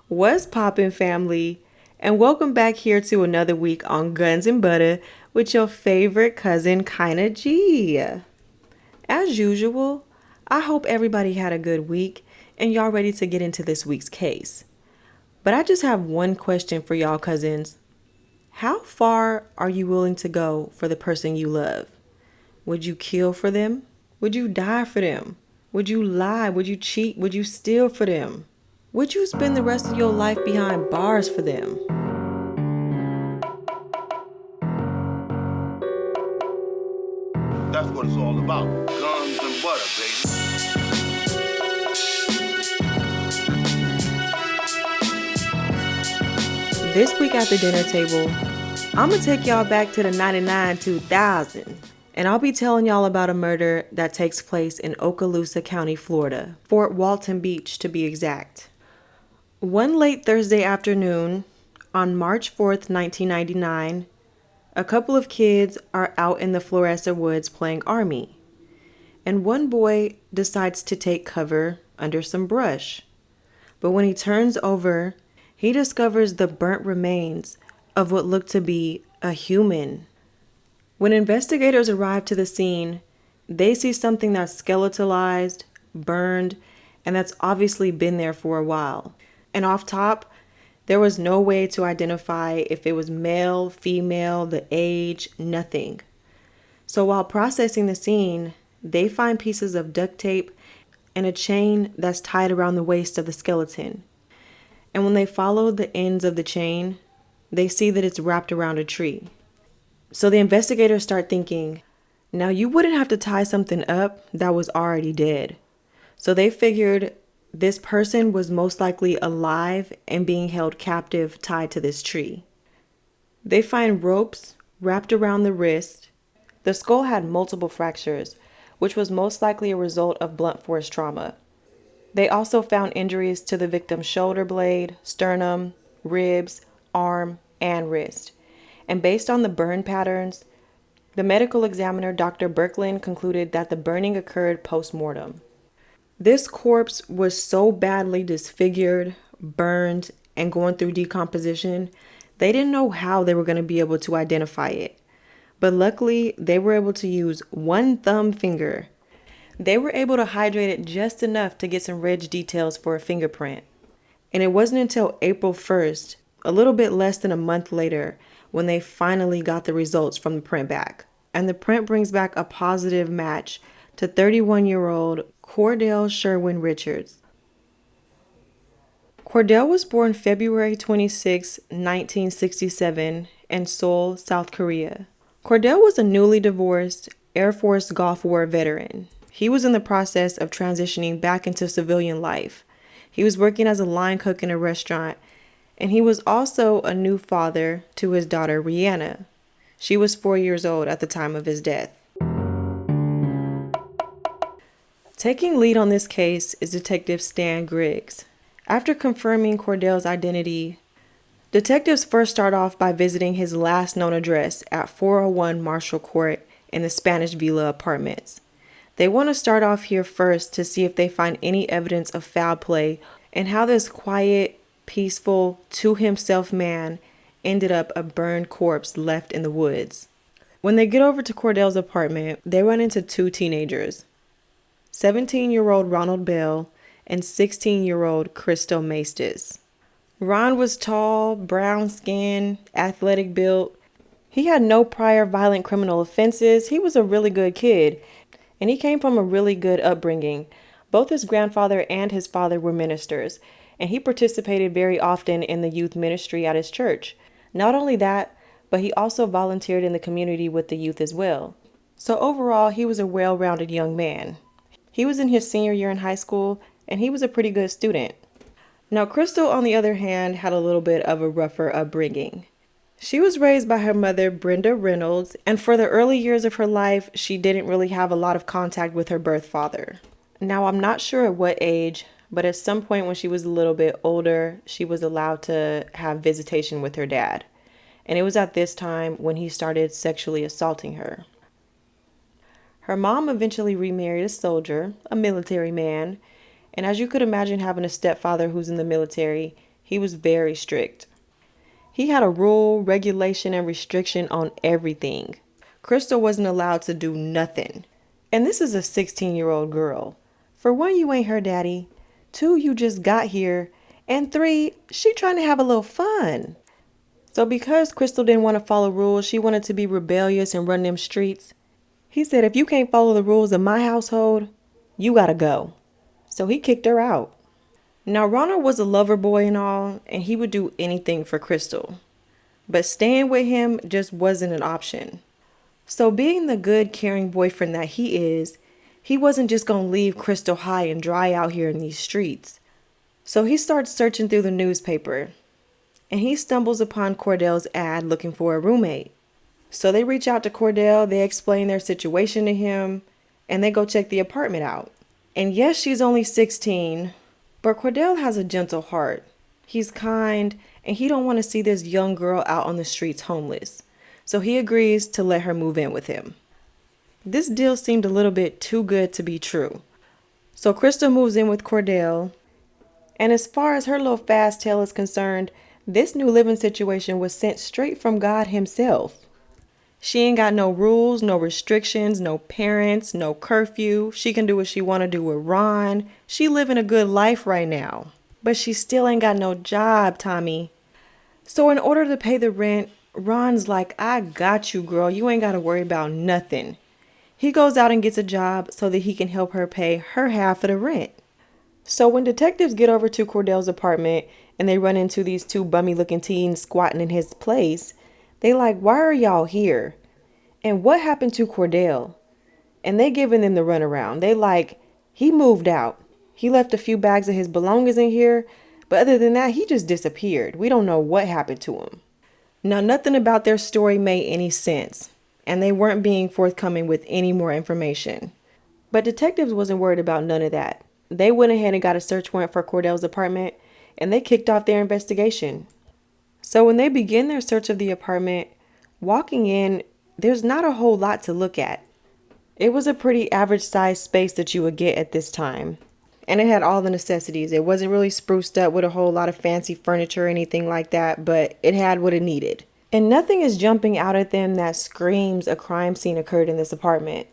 What's poppin', family? And welcome back here to another week on Guns and Butter with your favorite cousin, Kinda G. As usual, I hope everybody had a good week and y'all ready to get into this week's case. But I just have one question for y'all cousins. How far are you willing to go for the person you love? Would you kill for them? Would you die for them? Would you lie? Would you cheat? Would you steal for them? Would you spend the rest of your life behind bars for them? That's what it's all about. Guns and butter, baby. This week at the dinner table, I'm gonna take y'all back to the 99 2000, and I'll be telling y'all about a murder that takes place in Okaloosa County, Florida, Fort Walton Beach to be exact. One late Thursday afternoon, on March 4th, 1999, a couple of kids are out in the Floresa woods playing Army, and one boy decides to take cover under some brush. But when he turns over, he discovers the burnt remains of what looked to be a human. When investigators arrive to the scene, they see something that's skeletalized, burned, and that's obviously been there for a while. And off top, there was no way to identify if it was male, female, the age, nothing. So while processing the scene, they find pieces of duct tape and a chain that's tied around the waist of the skeleton. And when they follow the ends of the chain, they see that it's wrapped around a tree. So the investigators start thinking, now you wouldn't have to tie something up that was already dead. So they figured this person was most likely alive and being held captive tied to this tree. They find ropes wrapped around the wrist. The skull had multiple fractures, which was most likely a result of blunt force trauma. They also found injuries to the victim's shoulder blade, sternum, ribs, arm, and wrist. And based on the burn patterns, the medical examiner, Dr. Birkeland, concluded that the burning occurred post-mortem. This corpse was so badly disfigured, burned, and going through decomposition, they didn't know how they were going to be able to identify it. But luckily, they were able to use one thumb finger. They were able to hydrate it just enough to get some ridge details for a fingerprint. And it wasn't until April 1st, a little bit less than a month later, when they finally got the results from the print back. And the print brings back a positive match to 31-year-old Cordell Richards. Cordell was born February 26, 1967, in Seoul, South Korea. Cordell was a newly divorced Air Force Gulf War veteran. He was in the process of transitioning back into civilian life. He was working as a line cook in a restaurant, and he was also a new father to his daughter, Rihanna. She was 4 years old at the time of his death. Taking lead on this case is Detective Stan Griggs. After confirming Cordell's identity, detectives first start off by visiting his last known address at 401 Marshall Court in the Spanish Villa Apartments. They want to start off here first to see if they find any evidence of foul play and how this quiet, peaceful, to-himself man ended up a burned corpse left in the woods. When they get over to Cordell's apartment, they run into two teenagers, 17-year-old Ronald Bell and 16-year-old Crystal Maestas. Ron was tall, brown skin, athletic built. He had no prior violent criminal offenses. He was a really good kid, and he came from a really good upbringing. Both his grandfather and his father were ministers, and he participated very often in the youth ministry at his church. Not only that, but he also volunteered in the community with the youth as well. So overall, he was a well-rounded young man. He was in his senior year in high school, and he was a pretty good student. Now, Crystal, on the other hand, had a little bit of a rougher upbringing. She was raised by her mother, Brenda Reynolds, and for the early years of her life, she didn't really have a lot of contact with her birth father. Now, I'm not sure at what age, but at some point when she was a little bit older, she was allowed to have visitation with her dad. And it was at this time when he started sexually assaulting her. Her mom eventually remarried a soldier, a military man, and as you could imagine having a stepfather who's in the military, He was very strict. He had a rule, regulation, and restriction on everything. Crystal wasn't allowed to do nothing. And this is a 16-year-old girl. For one, you ain't her daddy. Two, you just got here. And three, she trying to have a little fun. So because Crystal didn't want to follow rules, she wanted to be rebellious and run them streets. He said, if you can't follow the rules of my household, you gotta go. So he kicked her out. Now, Ronald was a lover boy and all, and he would do anything for Crystal. But staying with him just wasn't an option. So being the good, caring boyfriend that he is, he wasn't just gonna leave Crystal high and dry out here in these streets. So he starts searching through the newspaper, and he stumbles upon Cordell's ad looking for a roommate. So they reach out to Cordell, they explain their situation to him, and they go check the apartment out. And yes, she's only 16, but Cordell has a gentle heart. He's kind, and he don't want to see this young girl out on the streets homeless. So he agrees to let her move in with him. This deal seemed a little bit too good to be true. So Crystal moves in with Cordell, and as far as her little fast tail is concerned, this new living situation was sent straight from God himself. She ain't got no rules, no restrictions, no parents, no curfew. She can do what she want to do with Ron. She living a good life right now. But she still ain't got no job, Tommy. So in order to pay the rent, Ron's like, I got you, girl. You ain't got to worry about nothing. He goes out and gets a job so that he can help her pay her half of the rent. So when detectives get over to Cordell's apartment and they run into these two bummy looking teens squatting in his place, they like, why are y'all here? And what happened to Cordell? And they giving them the runaround. They like, he moved out. He left a few bags of his belongings in here, but other than that, he just disappeared. We don't know what happened to him. Now, nothing about their story made any sense, and they weren't being forthcoming with any more information. But detectives wasn't worried about none of that. They went ahead and got a search warrant for Cordell's apartment, and they kicked off their investigation. So when they begin their search of the apartment, walking in, there's not a whole lot to look at. It was a pretty average sized space that you would get at this time. And it had all the necessities. It wasn't really spruced up with a whole lot of fancy furniture or anything like that, but it had what it needed. And nothing is jumping out at them that screams a crime scene occurred in this apartment.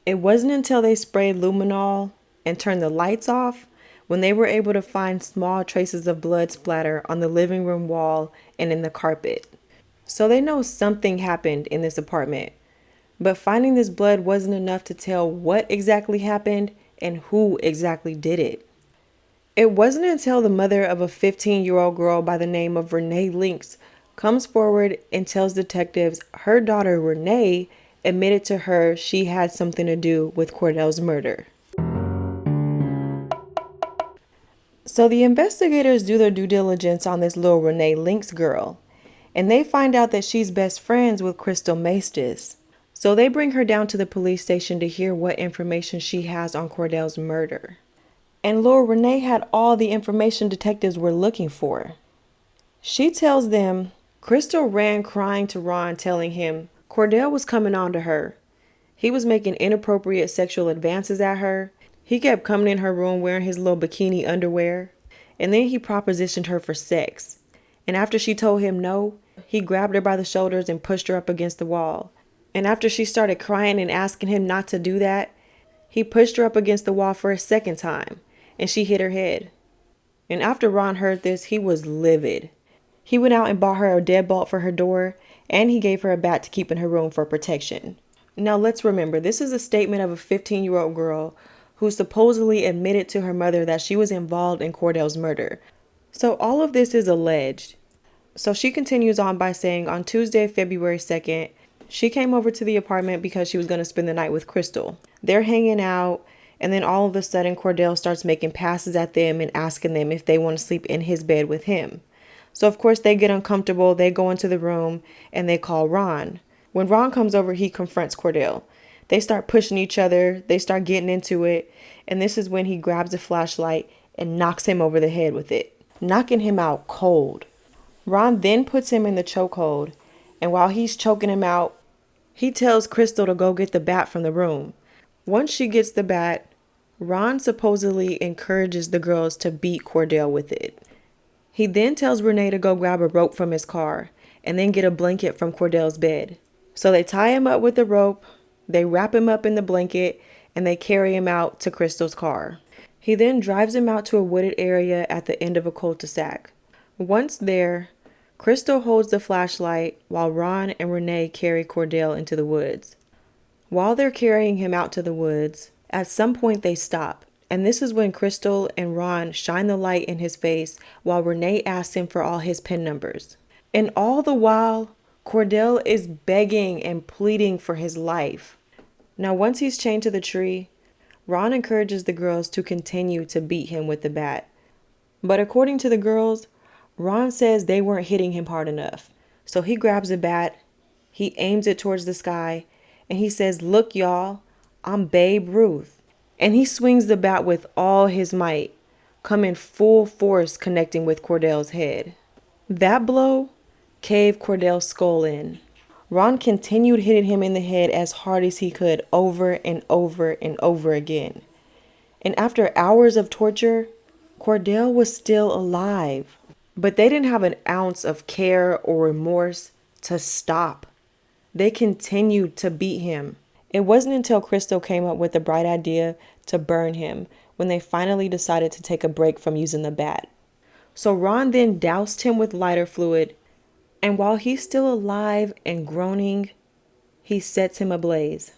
It wasn't until they sprayed luminol and turned the lights off when they were able to find small traces of blood splatter on the living room wall and in the carpet. So they know something happened in this apartment. But finding this blood wasn't enough to tell what exactly happened and who exactly did it. It wasn't until the mother of a 15-year-old girl by the name of Renee Links comes forward and tells detectives her daughter Renee admitted to her she had something to do with Cordell's murder. So the investigators do their due diligence on this little Renee Links girl, and they find out that she's best friends with Crystal Maestas. So they bring her down to the police station to hear what information she has on Cordell's murder. And little Renee had all the information detectives were looking for. She tells them Crystal ran crying to Ron, telling him Cordell was coming on to her. He was making inappropriate sexual advances at her. He kept coming in her room wearing his little bikini underwear. And then he propositioned her for sex. And after she told him no, he grabbed her by the shoulders and pushed her up against the wall. And after she started crying and asking him not to do that, he pushed her up against the wall for a second time, and she hit her head. And after Ron heard this, he was livid. He went out and bought her a deadbolt for her door, and he gave her a bat to keep in her room for protection. Now let's remember, this is a statement of a 15-year-old girl who supposedly admitted to her mother that she was involved in Cordell's murder. So all of this is alleged. So she continues on by saying on Tuesday, February 2nd, she came over to the apartment because she was going to spend the night with Crystal. They're hanging out, and then all of a sudden Cordell starts making passes at them and asking them if they want to sleep in his bed with him. So of course they get uncomfortable, they go into the room, and they call Ron. When Ron comes over, he confronts Cordell. They start pushing each other, they start getting into it, and this is when he grabs a flashlight and knocks him over the head with it, knocking him out cold. Ron then puts him in the chokehold, and while he's choking him out, he tells Crystal to go get the bat from the room. Once she gets the bat, Ron supposedly encourages the girls to beat Cordell with it. He then tells Renee to go grab a rope from his car and then get a blanket from Cordell's bed. So they tie him up with the rope, they wrap him up in the blanket, and they carry him out to Crystal's car. He then drives him out to a wooded area at the end of a cul-de-sac. Once there, Crystal holds the flashlight while Ron and Renee carry Cordell into the woods. While they're carrying him out to the woods, at some point they stop. And this is when Crystal and Ron shine the light in his face while Renee asks him for all his PIN numbers. And all the while, Cordell is begging and pleading for his life. Now, once he's chained to the tree, Ron encourages the girls to continue to beat him with the bat. But according to the girls, Ron says they weren't hitting him hard enough. So he grabs a bat, he aims it towards the sky, and he says, "Look, y'all, I'm Babe Ruth." And he swings the bat with all his might, coming full force connecting with Cordell's head. That blow caved Cordell's skull in. Ron continued hitting him in the head as hard as he could over and over and over again. And after hours of torture, Cordell was still alive. But they didn't have an ounce of care or remorse to stop. They continued to beat him. It wasn't until Crystal came up with the bright idea to burn him when they finally decided to take a break from using the bat. So Ron then doused him with lighter fluid, and while he's still alive and groaning, he sets him ablaze.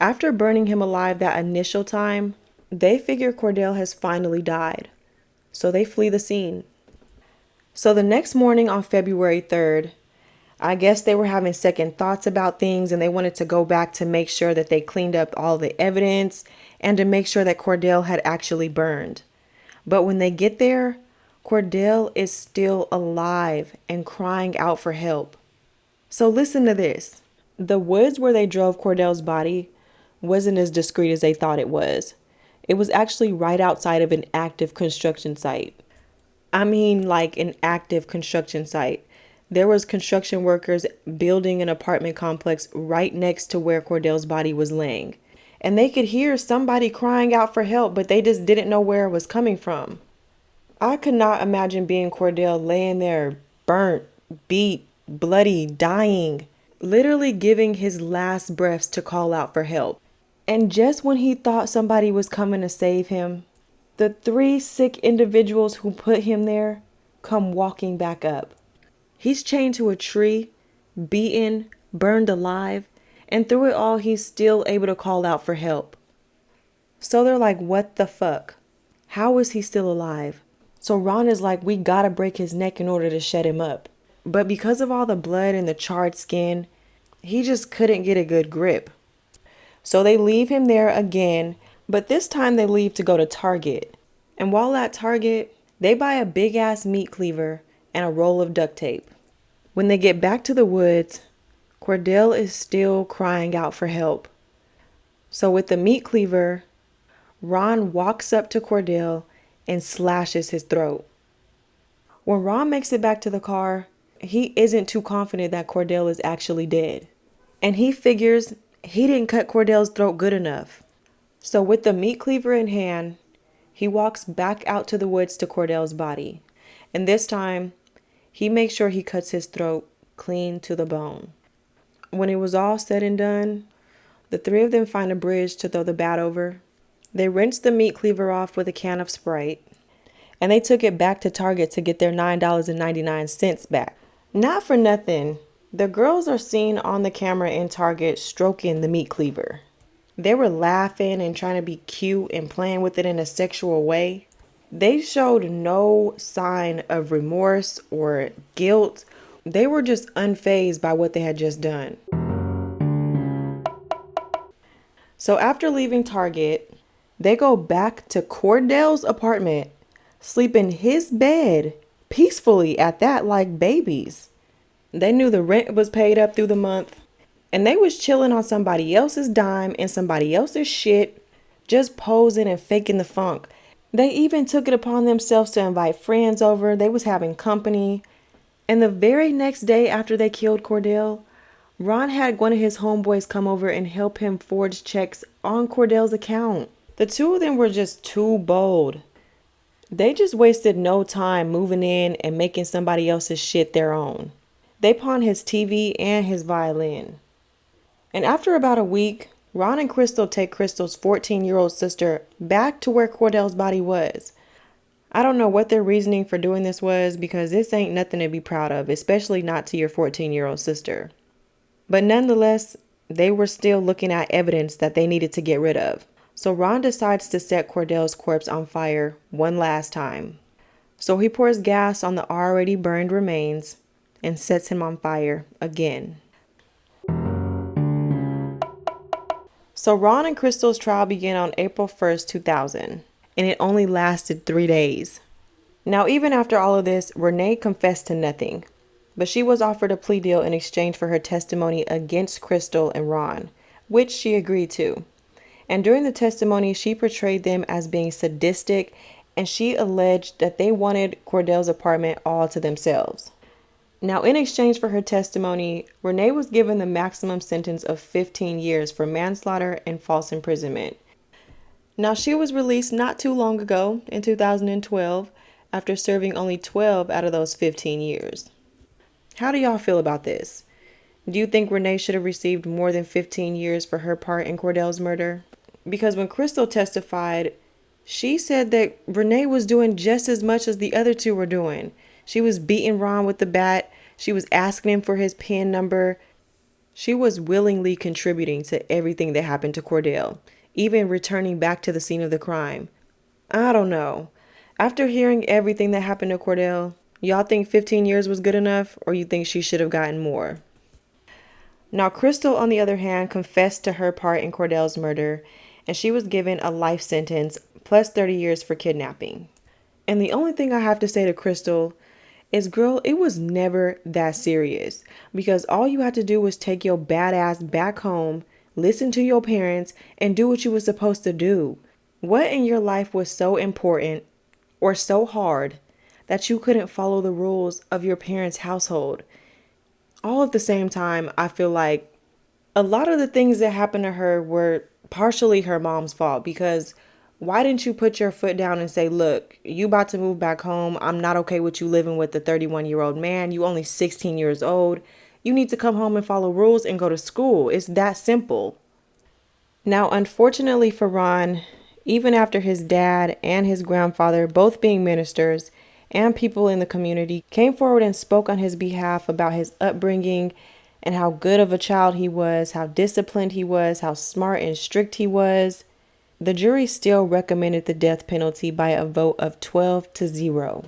After burning him alive that initial time, they figure Cordell has finally died, so they flee the scene. So the next morning on February 3rd, I guess they were having second thoughts about things and they wanted to go back to make sure that they cleaned up all the evidence and to make sure that Cordell had actually burned. But when they get there, Cordell is still alive and crying out for help. So listen to this. The woods where they drove Cordell's body wasn't as discreet as they thought it was. It was actually right outside of an active construction site. I mean, like an active construction site. There was construction workers building an apartment complex right next to where Cordell's body was laying. And they could hear somebody crying out for help, but they just didn't know where it was coming from. I could not imagine being Cordell laying there, burnt, beat, bloody, dying, literally giving his last breaths to call out for help. And just when he thought somebody was coming to save him, the 3 sick individuals who put him there come walking back up. He's chained to a tree, beaten, burned alive, and through it all, he's still able to call out for help. So they're like, what the fuck? How is he still alive? So Ron is like, we gotta break his neck in order to shut him up. But because of all the blood and the charred skin, he just couldn't get a good grip. So they leave him there again, but this time they leave to go to Target. And while at Target, they buy a big ass meat cleaver and a roll of duct tape. When they get back to the woods, Cordell is still crying out for help. So with the meat cleaver, Ron walks up to Cordell and slashes his throat. When Ron makes it back to the car, he isn't too confident that Cordell is actually dead. And he figures he didn't cut Cordell's throat good enough. So with the meat cleaver in hand, he walks back out to the woods to Cordell's body. And this time, he makes sure he cuts his throat clean to the bone. When it was all said and done, the 3 of them find a bridge to throw the bat over. They rinsed the meat cleaver off with a can of Sprite, and they took it back to Target to get their $9.99 back. Not for nothing, the girls are seen on the camera in Target stroking the meat cleaver. They were laughing and trying to be cute and playing with it in a sexual way. They showed no sign of remorse or guilt. They were just unfazed by what they had just done. So after leaving Target, they go back to Cordell's apartment, sleep in his bed, peacefully at that, like babies. They knew the rent was paid up through the month, and they was chilling on somebody else's dime and somebody else's shit, just posing and faking the funk. They even took it upon themselves to invite friends over. They was having company. And the very next day after they killed Cordell, Ron had one of his homeboys come over and help him forge checks on Cordell's account. The 2 of them were just too bold. They just wasted no time moving in and making somebody else's shit their own. They pawned his TV and his violin. And after about a week, Ron and Crystal take Crystal's 14-year-old sister back to where Cordell's body was. I don't know what their reasoning for doing this was, because this ain't nothing to be proud of, especially not to your 14-year-old sister. But nonetheless, they were still looking at evidence that they needed to get rid of. So Ron decides to set Cordell's corpse on fire one last time. So he pours gas on the already burned remains and sets him on fire again. So Ron and Crystal's trial began on April 1st, 2000, and it only lasted 3 days. Now, even after all of this, Renee confessed to nothing, but she was offered a plea deal in exchange for her testimony against Crystal and Ron, which she agreed to. And during the testimony, she portrayed them as being sadistic, and she alleged that they wanted Cordell's apartment all to themselves. Now, in exchange for her testimony, Renee was given the maximum sentence of 15 years for manslaughter and false imprisonment. Now, she was released not too long ago, in 2012, after serving only 12 out of those 15 years. How do y'all feel about this? Do you think Renee should have received more than 15 years for her part in Cordell's murder? Because when Crystal testified, she said that Renee was doing just as much as the other two were doing. She was beating Ron with the bat. She was asking him for his PIN number. She was willingly contributing to everything that happened to Cordell, even returning back to the scene of the crime. I don't know. After hearing everything that happened to Cordell, y'all think 15 years was good enough, or you think she should have gotten more? Now, Crystal, on the other hand, confessed to her part in Cordell's murder, and she was given a life sentence plus 30 years for kidnapping. And the only thing I have to say to Crystal is, girl, it was never that serious, because all you had to do was take your badass back home, listen to your parents, and do what you were supposed to do. What in your life was so important or so hard that you couldn't follow the rules of your parents' household? All at the same time, I feel like a lot of the things that happened to her were partially her mom's fault, because why didn't you put your foot down and say, look, you about to move back home. I'm not okay with you living with the 31-year-old man. You only 16 years old. You need to come home and follow rules and go to school. It's that simple. Now, unfortunately for Ron, even after his dad and his grandfather, both being ministers, and people in the community came forward and spoke on his behalf about his upbringing and how good of a child he was, how disciplined he was, how smart and strict he was, the jury still recommended the death penalty by a vote of 12-0.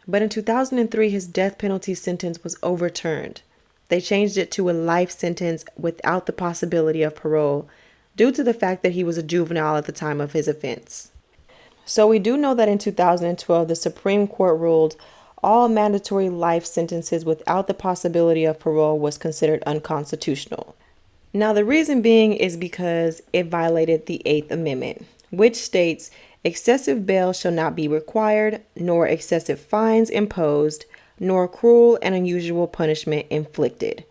But in 2003, his death penalty sentence was overturned. They changed it to a life sentence without the possibility of parole due to the fact that he was a juvenile at the time of his offense. So we do know that in 2012, the Supreme Court ruled all mandatory life sentences without the possibility of parole was considered unconstitutional. Now, the reason being is because it violated the 8th Amendment, which states excessive bail shall not be required, nor excessive fines imposed, nor cruel and unusual punishment inflicted.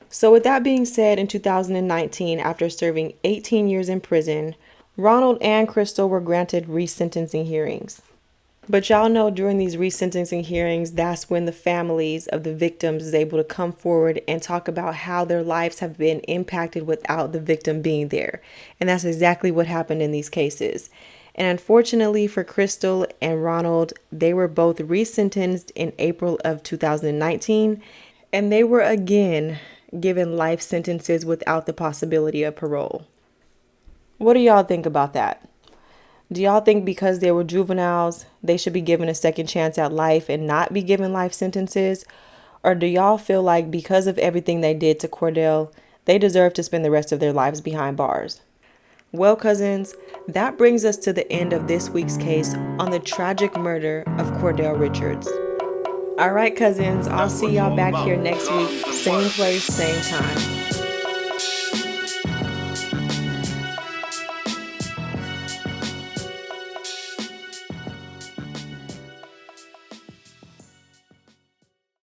So with that being said, in 2019, after serving 18 years in prison, Ronald and Crystal were granted resentencing hearings. But y'all know during these resentencing hearings, that's when the families of the victims is able to come forward and talk about how their lives have been impacted without the victim being there. And that's exactly what happened in these cases. And unfortunately for Crystal and Ronald, they were both resentenced in April of 2019, and they were again given life sentences without the possibility of parole. What do y'all think about that? Do y'all think because they were juveniles, they should be given a second chance at life and not be given life sentences? Or do y'all feel like because of everything they did to Cordell, they deserve to spend the rest of their lives behind bars? Well, cousins, that brings us to the end of this week's case on the tragic murder of Cordell Richards. All right, cousins, I'll see y'all back here next week. Same place, same time.